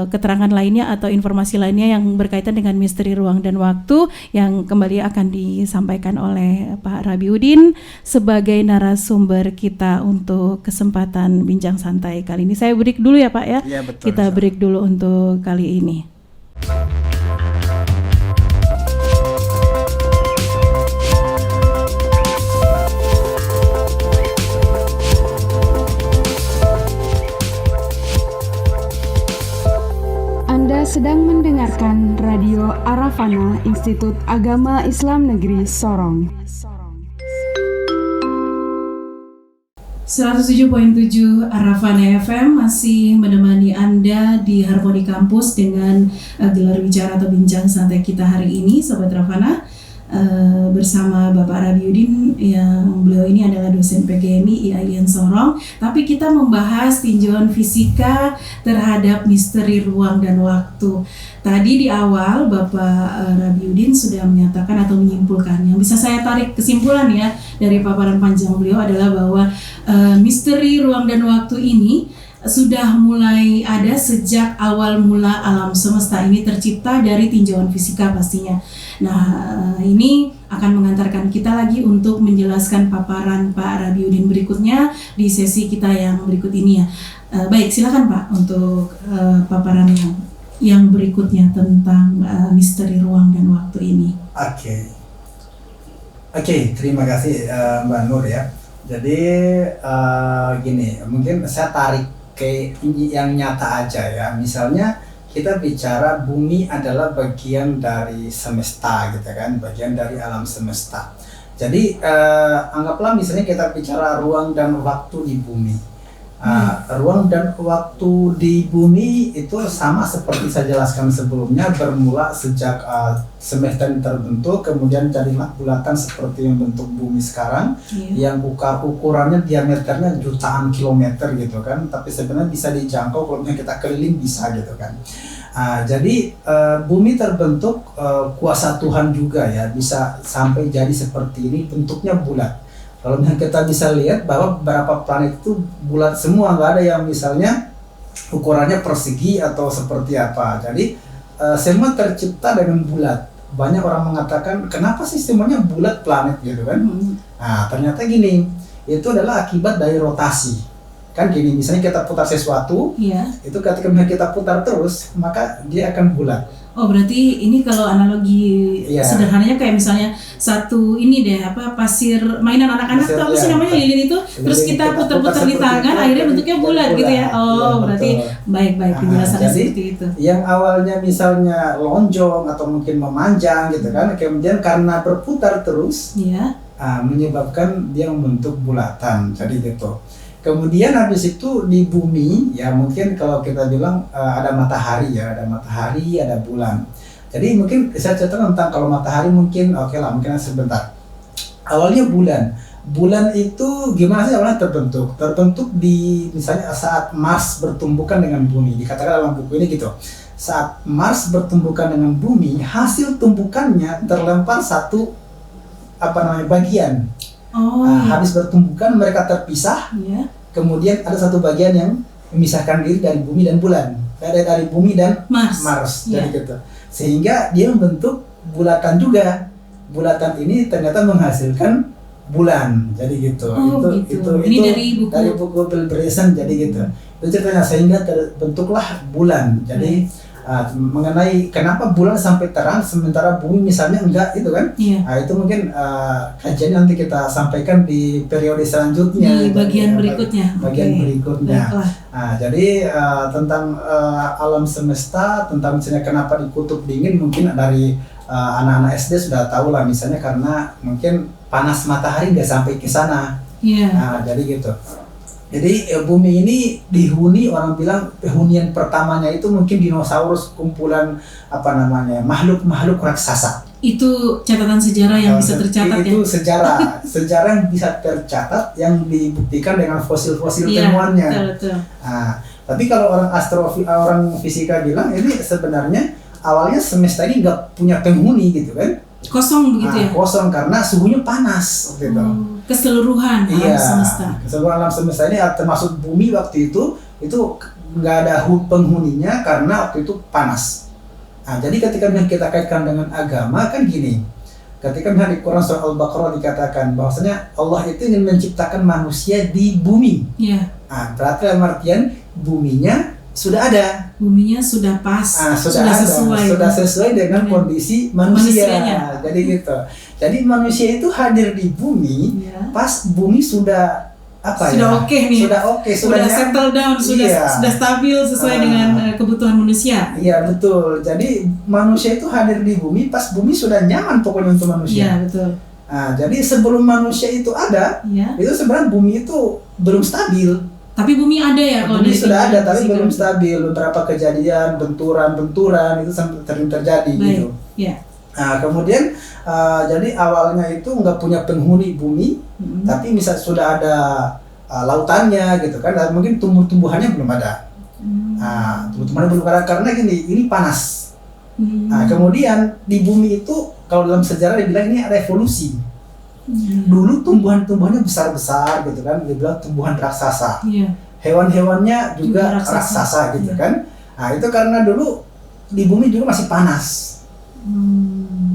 keterangan lainnya atau informasi lainnya yang berkaitan dengan misteri ruang dan waktu yang kembali akan disampaikan oleh Pak Rabiuddin sebagai narasumber kita untuk kesempatan bincang santai kali ini. Saya break dulu ya Pak ya. Iya, betul, kita break dulu untuk kali ini. Anda sedang mendengarkan Radio Aravana, Institut Agama Islam Negeri Sorong. 107.7 Aravana FM masih menemani Anda di Harmoni Kampus dengan gelar bicara atau bincang santai kita hari ini, Sobat Ravana. Bersama Bapak Rabiuddin, yang beliau ini adalah dosen PGMI IAIN Sorong. Tapi kita membahas tinjauan fisika terhadap misteri ruang dan waktu. Tadi di awal Bapak Rabiuddin sudah menyatakan atau menyimpulkan, yang bisa saya tarik kesimpulan ya dari paparan panjang beliau adalah bahwa misteri ruang dan waktu ini sudah mulai ada sejak awal mula alam semesta ini tercipta dari tinjauan fisika pastinya. Nah, ini akan mengantarkan kita lagi untuk menjelaskan paparan Pak Rabiuddin berikutnya di sesi kita yang berikut ini ya. Baik, silakan Pak untuk paparan yang berikutnya tentang misteri ruang dan waktu ini. Oke, terima kasih Mbak Nur ya. Jadi gini, mungkin saya tarik ke yang nyata aja ya. Misalnya kita bicara bumi adalah bagian dari semesta gitu kan, bagian dari alam semesta. Jadi anggaplah misalnya kita bicara ruang dan waktu di bumi. ruang dan waktu di bumi itu sama seperti saya jelaskan sebelumnya, bermula sejak semesta ini terbentuk, kemudian jadilah bulatan seperti yang bentuk bumi sekarang, yang ukurannya diameternya jutaan kilometer gitu kan, tapi sebenarnya bisa dijangkau kalau misalnya kita keliling bisa gitu kan. Jadi bumi terbentuk kuasa Tuhan juga ya, bisa sampai jadi seperti ini, bentuknya bulat. Kalau misalnya kita bisa lihat bahwa beberapa planet itu bulat semua, nggak ada yang misalnya ukurannya persegi atau seperti apa. Jadi semua tercipta dengan bulat. Banyak orang mengatakan kenapa sih semuanya bulat planet gitu kan? Nah ternyata gini, itu adalah akibat dari rotasi. Kan gini, misalnya kita putar sesuatu, itu ketika kita putar terus, maka dia akan bulat. Oh berarti ini kalau analogi sederhananya kayak misalnya satu ini deh pasir mainan anak-anak tuh apa sih namanya lilin itu, terus kita putar-putar di tangan akhirnya bentuknya bulat gitu ya. Oh berarti baik-baik penjelasannya seperti itu. Yang awalnya misalnya lonjong atau mungkin memanjang gitu kan, kemudian karena berputar terus menyebabkan dia membentuk bulatan, jadi gitu. Kemudian habis itu di bumi ya mungkin kalau kita bilang ada matahari ya, ada bulan. Jadi mungkin saya cerita tentang kalau matahari mungkin oke lah, mungkin sebentar. Awalnya bulan itu gimana sih awalnya terbentuk? Terbentuk di misalnya saat Mars bertumbukan dengan bumi. Dikatakan dalam buku ini gitu. Saat Mars bertumbukan dengan bumi, hasil tumbukannya terlempar satu bagian. Habis bertumbukan mereka terpisah. Kemudian ada satu bagian yang memisahkan diri dari bumi dan bulan, dari bumi dan Mars. Jadi gitu. Sehingga dia membentuk bulatan juga. Bulatan ini ternyata menghasilkan bulan. Jadi gitu. Ini dari buku Bill Bryson, jadi gitu. Itu ceritanya, sehingga terbentuklah bulan. Jadi mengenai kenapa bulan sampai terang sementara bumi misalnya enggak, itu kan? Itu mungkin kajian nanti kita sampaikan di periode selanjutnya, di bagian berikutnya. Jadi tentang alam semesta, tentang misalnya kenapa di kutub dingin, mungkin dari anak-anak SD sudah tahu lah, misalnya karena mungkin panas matahari nggak sampai ke sana. Jadi gitu. Jadi bumi ini dihuni, orang bilang hunian pertamanya itu mungkin dinosaurus, kumpulan makhluk raksasa. Itu catatan sejarah yang bisa tercatat itu sejarah yang bisa tercatat, yang dibuktikan dengan fosil-fosil temuannya. Betul. Tapi kalau orang fisika bilang ini sebenarnya awalnya semesta ini nggak punya penghuni gitu kan? Kosong begitu ya? Kosong karena suhunya panas gitu. Keseluruhan alam semesta. Keseluruhan alam semesta ini termasuk bumi waktu itu nggak ada penghuninya karena waktu itu panas. Jadi ketika kita kaitkan dengan agama kan gini, ketika di Quran surah Al-Baqarah dikatakan bahwasanya Allah itu ingin menciptakan manusia di bumi. Berarti dalam artian buminya sudah ada. Buminya sudah pas, sudah sesuai dengan kondisi manusianya. Jadi gitu. Jadi manusia itu hadir di bumi pas bumi sudah sudah settle down, sudah stabil sesuai dengan kebutuhan manusia. Iya betul. Jadi manusia itu hadir di bumi pas bumi sudah nyaman pokoknya untuk manusia. Iya betul. Jadi sebelum manusia itu ada, itu sebenarnya bumi itu belum stabil. Tapi bumi ada ya kalau bumi sudah ada, tapi belum stabil. Beberapa kejadian, benturan itu sering terjadi gitu. Kemudian jadi awalnya itu nggak punya penghuni bumi, tapi misal sudah ada lautannya gitu kan, dan mungkin tumbuh-tumbuhannya belum ada. Tumbuh-tumbuhannya belum ada karena ini panas. Kemudian di bumi itu kalau dalam sejarah dibilang ini revolusi. Dulu tumbuhan-tumbuhannya besar-besar gitu kan, dibilang tumbuhan raksasa. Hewan-hewannya juga raksasa gitu kan. Itu karena dulu di bumi juga masih panas.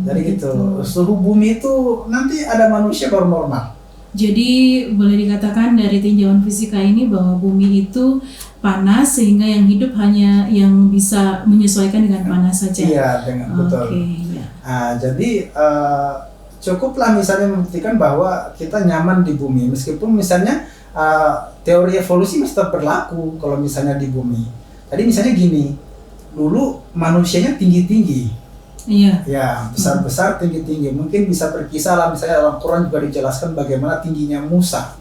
Jadi gitu. Suhu bumi itu nanti ada manusia baru normal. Jadi boleh dikatakan dari tinjauan fisika ini bahwa bumi itu panas sehingga yang hidup hanya yang bisa menyesuaikan dengan panas saja. Iya, betul. Jadi cukuplah misalnya membuktikan bahwa kita nyaman di bumi, meskipun misalnya teori evolusi masih tetap berlaku kalau misalnya di bumi. Jadi misalnya gini, dulu manusianya tinggi-tinggi. Besar-besar, tinggi-tinggi. Mungkin bisa berkisah lah, misalnya dalam Quran juga dijelaskan bagaimana tingginya Musa.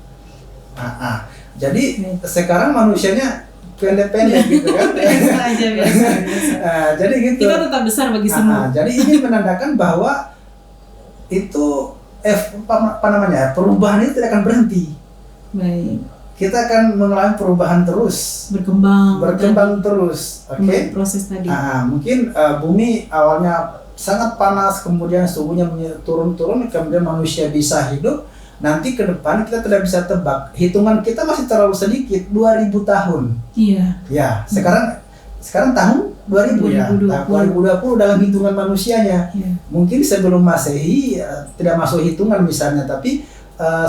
Jadi sekarang manusianya pendek-pendek gitu kan. Biasa aja, biasa. Jadi gitu. Kita tetap besar bagi semua. Jadi ini menandakan bahwa itu apa namanya, perubahan itu tidak akan berhenti. Baik. Kita akan mengalami perubahan terus, berkembang terus. Oke. Proses tadi. Mungkin bumi awalnya sangat panas, kemudian suhunya turun-turun, kemudian manusia bisa hidup. Nanti ke depan kita tidak bisa tebak. Hitungan kita masih terlalu sedikit, 2000 tahun. Iya. Ya, sekarang tahun 2000 ya. 2020 dalam hitungan manusianya. Iya. Mungkin sebelum Masehi tidak masuk hitungan misalnya, tapi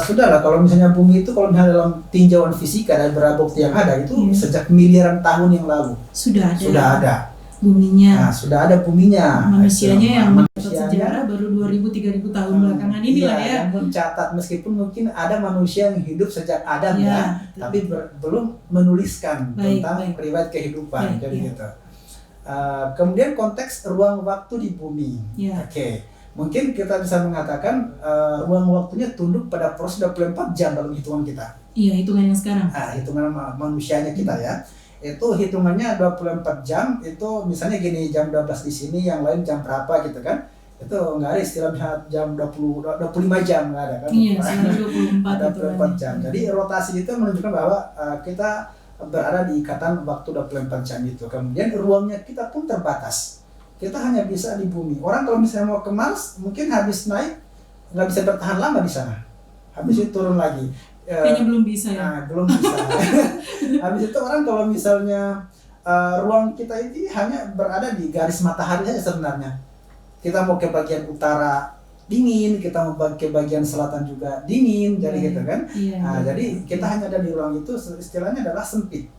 sudahlah kalau misalnya bumi itu kalau misalnya dalam tinjauan fisika dan beberapa bukti yang ada itu sejak miliaran tahun yang lalu sudah ada Nah, buminya. sudah ada buminya. Manusianya yang mencatat Manusianya, sejarah baru 2000-3000 tahun belakangan ini lah ya. Yang mencatat, meskipun mungkin ada manusia yang hidup sejak Adam tapi belum menuliskan tentang riwayat kehidupan. Jadi gitu. Kemudian konteks ruang waktu di bumi. Oke. Mungkin kita bisa mengatakan ruang waktunya tunduk pada proses 24 jam dalam hitungan kita. Iya, hitungan yang sekarang. Hitungan manusianya kita ya. Itu hitungannya 24 jam, itu misalnya gini, jam 12 di sini, yang lain jam berapa gitu kan. Itu nggak ada istilah jam 25 jam, nggak ada kan. Iya, selalu 24 jam. Jadi rotasi itu menunjukkan bahwa kita berada di ikatan waktu 24 jam itu. Kemudian ruangnya kita pun terbatas. Kita hanya bisa di bumi. Orang kalau misalnya mau ke Mars, mungkin habis naik nggak bisa bertahan lama di sana. Habis itu turun lagi. Kayaknya belum bisa ya. Belum bisa. Habis itu orang kalau misalnya ruang kita ini hanya berada di garis matahari saja sebenarnya. Kita mau ke bagian utara dingin, kita mau ke bagian selatan juga dingin, jadi gitu kan. Jadi kita hanya ada di ruang itu, istilahnya adalah sempit.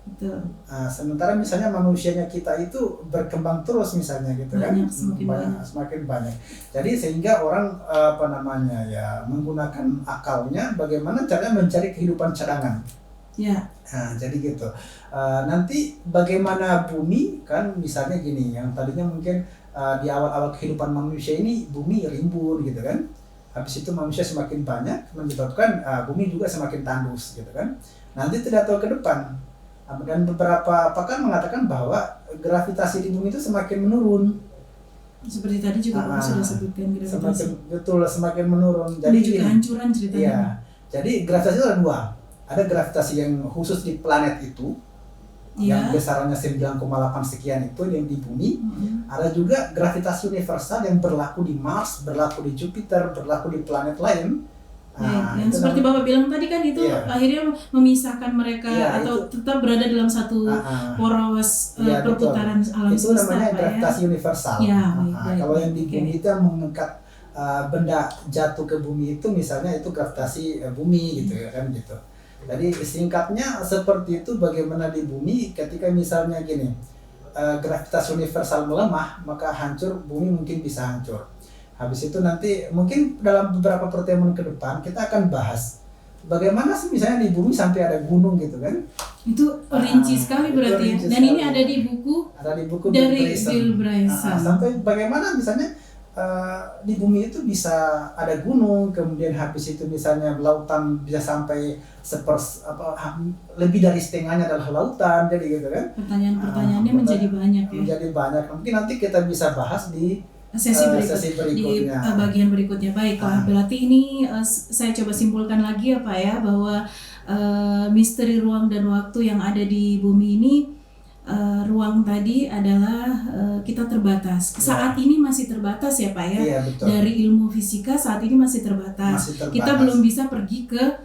Betul. Sementara misalnya manusianya kita itu berkembang terus misalnya gitu kan, semakin banyak. Jadi sehingga orang menggunakan akalnya bagaimana caranya mencari kehidupan cadangan. Ya. Jadi gitu. Nanti bagaimana bumi kan, misalnya gini, yang tadinya mungkin di awal-awal kehidupan manusia ini bumi rimbun gitu kan. Habis itu manusia semakin banyak menyebabkan bumi juga semakin tandus gitu kan. Nanti tidak tahu ke depan. Dan beberapa pakar mengatakan bahwa gravitasi di bumi itu semakin menurun. Seperti tadi juga Bapak sudah sebutkan gravitasi. Semakin menurun. Jadi juga hancuran ceritanya. Iya. Jadi gravitasi itu ada dua. Ada gravitasi yang khusus di planet itu, yang besarannya 9,8 sekian itu yang di bumi. Ada juga gravitasi universal yang berlaku di Mars, berlaku di Jupiter, berlaku di planet lain. Yang seperti Bapak bilang tadi kan itu akhirnya memisahkan mereka atau tetap berada dalam satu poros perputaran alam semesta. Itu namanya gravitasi universal. Kalau yang di bumi itu yang mengangkat benda jatuh ke bumi itu, misalnya itu gravitasi bumi gitu ya kan gitu. Jadi singkatnya seperti itu, bagaimana di bumi ketika misalnya gini, gravitasi universal melemah, maka hancur bumi mungkin bisa hancur. Habis itu nanti mungkin dalam beberapa pertemuan ke depan kita akan bahas bagaimana sih misalnya di bumi sampai ada gunung gitu kan. Itu rinci sekali berarti ya. Dan ini ada di buku dari Bill Bryson. Sampai bagaimana misalnya di bumi itu bisa ada gunung, kemudian habis itu misalnya lautan bisa sampai lebih dari setengahnya adalah lautan, jadi gitu kan. Pertanyaannya menjadi banyak ya. Menjadi banyak. Mungkin nanti kita bisa bahas di sesi berikutnya. Di bagian berikutnya. Baiklah, berarti ini saya coba simpulkan lagi ya Pak ya, bahwa misteri ruang dan waktu yang ada di bumi ini, ruang tadi adalah kita terbatas. Saat ini masih terbatas ya Pak ya. Iya, betul. Dari ilmu fisika saat ini masih terbatas. Kita belum bisa pergi ke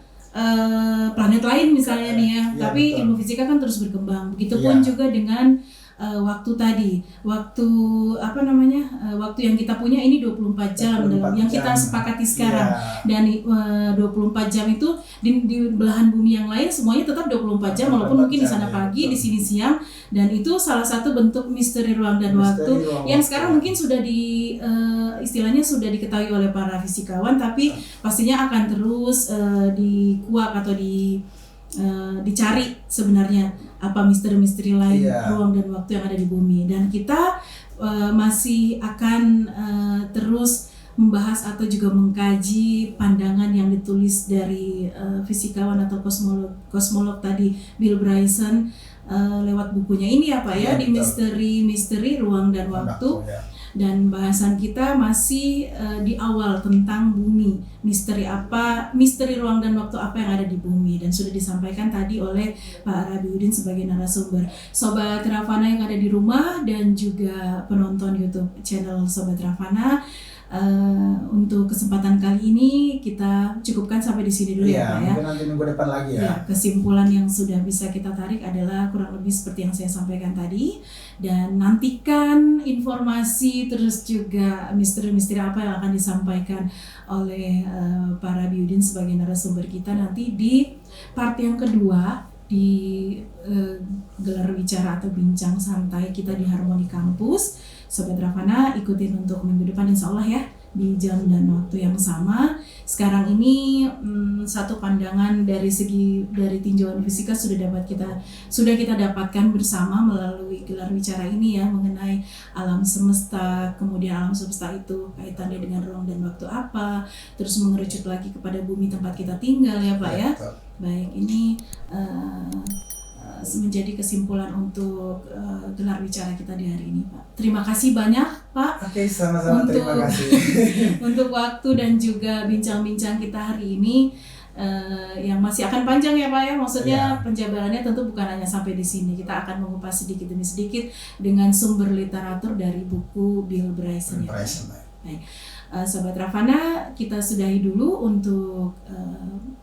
planet lain misalnya nih ya. Tapi betul. Ilmu fisika kan terus berkembang. Begitupun juga dengan waktu tadi, waktu yang kita punya ini 24 jam yang kita sepakati sekarang. Dan 24 jam itu di belahan bumi yang lain semuanya tetap 24 jam walaupun mungkin di sana pagi, di sini siang, dan itu salah satu bentuk misteri ruang dan waktu yang sekarang mungkin sudah istilahnya sudah diketahui oleh para fisikawan, tapi pastinya akan terus dikuak atau dicari sebenarnya apa misteri-misteri lain ruang dan waktu yang ada di bumi, dan kita masih akan terus membahas atau juga mengkaji pandangan yang ditulis dari fisikawan atau kosmolog tadi Bill Bryson lewat bukunya ini ya Pak ya, di misteri ruang dan waktu. Dan bahasan kita masih di awal tentang bumi, misteri ruang dan waktu apa yang ada di bumi, dan sudah disampaikan tadi oleh Pak Rabiuddin sebagai narasumber. Sobat Ravana yang ada di rumah dan juga penonton YouTube channel Sobat Ravana, untuk kesempatan kali ini kita cukupkan sampai di sini dulu ya Pak ya. Mungkin nanti minggu depan lagi ya. Kesimpulan yang sudah bisa kita tarik adalah kurang lebih seperti yang saya sampaikan tadi, dan nantikan informasi terus juga misteri-misteri apa yang akan disampaikan oleh Pak Rabiuddin sebagai narasumber kita nanti di part yang kedua di gelar bicara atau bincang santai kita di Harmoni Kampus. Sobat Ravana ikutin untuk minggu depan insya Allah ya, di jam dan waktu yang sama. Sekarang ini satu pandangan dari tinjauan fisika sudah kita dapatkan bersama melalui gelar bicara ini ya, mengenai alam semesta. Kemudian alam semesta itu kaitannya dengan ruang dan waktu apa, terus mengerucut lagi kepada bumi tempat kita tinggal ya Pak ya. Baik, ini menjadi kesimpulan untuk gelar bicara kita di hari ini Pak. Terima kasih banyak Pak. Oke, sama-sama, terima kasih. Untuk waktu dan juga bincang-bincang kita hari ini yang masih akan panjang ya Pak ya. Maksudnya penjabarannya tentu bukan hanya sampai di sini. Kita akan mengupas sedikit demi sedikit dengan sumber literatur dari buku Bill Bryson. Baik. Sobat Ravana, kita sudahi dulu untuk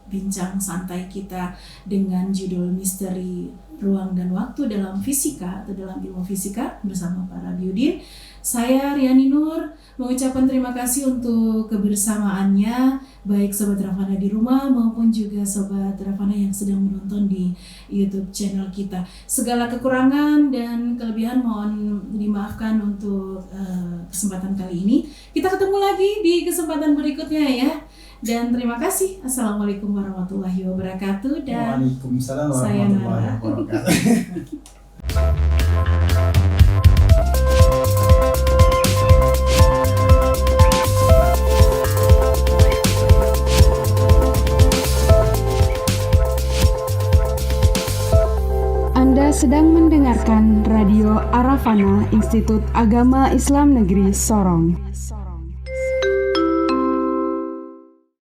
bincang santai kita dengan judul misteri ruang dan waktu dalam fisika atau dalam ilmu fisika bersama Pak Rabiuddin. Saya Riani Nur mengucapkan terima kasih untuk kebersamaannya, baik Sobat Ravana di rumah maupun juga Sobat Ravana yang sedang menonton di YouTube channel kita. Segala kekurangan dan kelebihan mohon dimaafkan untuk kesempatan kali ini. Kita ketemu lagi di kesempatan berikutnya ya. Dan terima kasih. Assalamualaikum warahmatullahi wabarakatuh. Dan Waalaikumsalam warahmatullahi wabarakatuh. Anda sedang mendengarkan Radio Aravana Institut Agama Islam Negeri Sorong.